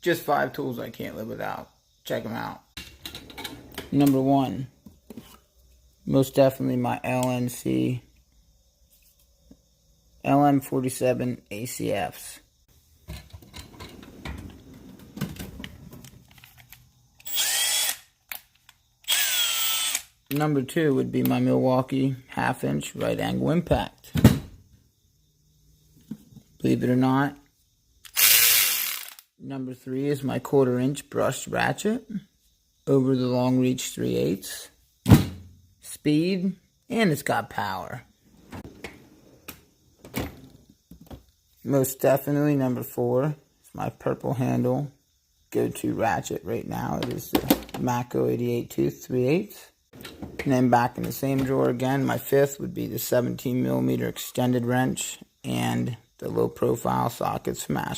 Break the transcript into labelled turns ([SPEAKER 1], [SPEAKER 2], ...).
[SPEAKER 1] Just 5 tools I can't live without. Check them out. Number 1. Most definitely my LM47 ACFs. Number 2 would be my Milwaukee 1/2-inch right angle impact. Believe it or not. Number 3 is my 1/4-inch brushed ratchet over the long reach 3/8. Speed, and it's got power. Most definitely number 4 is my purple handle go-to ratchet right now. It is the Mako 88 tooth 3/8. And then back in the same drawer again, my 5th would be the 17mm extended wrench and the low profile socket smash